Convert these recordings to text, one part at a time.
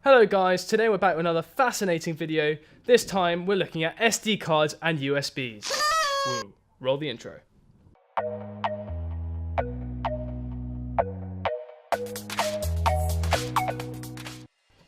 Hello guys, today we're back with another fascinating video. This time we're looking at SD cards and USBs. Woo. Roll the intro.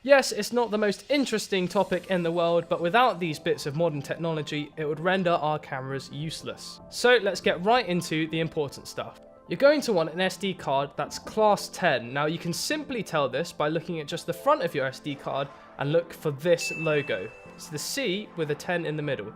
Yes, it's not the most interesting topic in the world, but without these bits of modern technology, it would render our cameras useless. So let's get right into the important stuff. You're going to want an SD card that's class 10. Now you can simply tell this by looking at just the front of your SD card and look for this logo. It's the C with a 10 in the middle.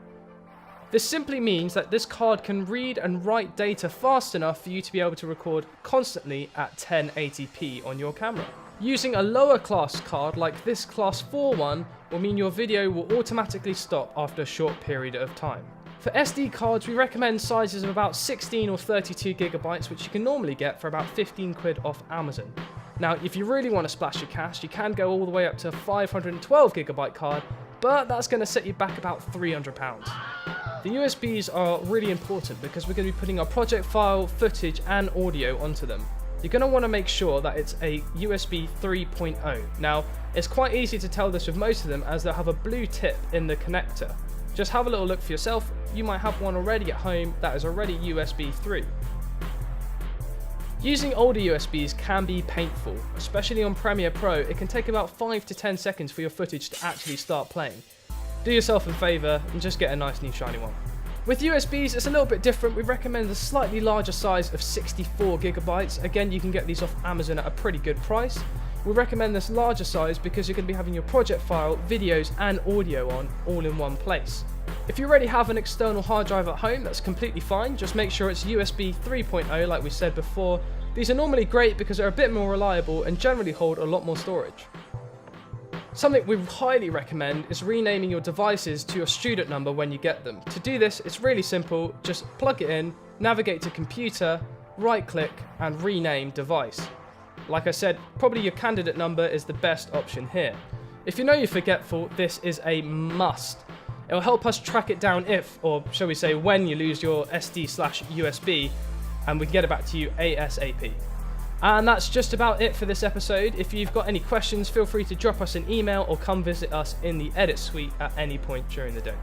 This simply means that this card can read and write data fast enough for you to be able to record constantly at 1080p on your camera. Using a lower class card like this class 4 one will mean your video will automatically stop after a short period of time. For SD cards, we recommend sizes of about 16 or 32 gigabytes, which you can normally get for about 15 quid off Amazon. Now, if you really want to splash your cash, you can go all the way up to a 512 gigabyte card, but that's going to set you back about £300. The USBs are really important because we're going to be putting our project file, footage, and audio onto them. You're going to want to make sure that it's a USB 3.0. Now, it's quite easy to tell this with most of them as they'll have a blue tip in the connector. Just have a little look for yourself. You might have one already at home that is already USB 3. Using older USBs can be painful, especially on Premiere Pro. It can take about 5 to 10 seconds for your footage to actually start playing. Do yourself a favour and just get a nice new shiny one. With USBs, it's a little bit different. We recommend a slightly larger size of 64 gigabytes. Again, you can get these off Amazon at a pretty good price. We recommend this larger size because you're going to be having your project file, videos and audio on all in one place. If you already have an external hard drive at home, that's completely fine. Just make sure it's USB 3.0 like we said before. These are normally great because they're a bit more reliable and generally hold a lot more storage. Something we highly recommend is renaming your devices to your student number when you get them. To do this, it's really simple. Just plug it in, navigate to computer, right click and rename device. Like I said, probably your candidate number is the best option here. If you know you're forgetful, this is a must. It will help us track it down if, or shall we say when, you lose your SD/USB, and we can get it back to you ASAP. And that's just about it for this episode. If you've got any questions, feel free to drop us an email or come visit us in the edit suite at any point during the day.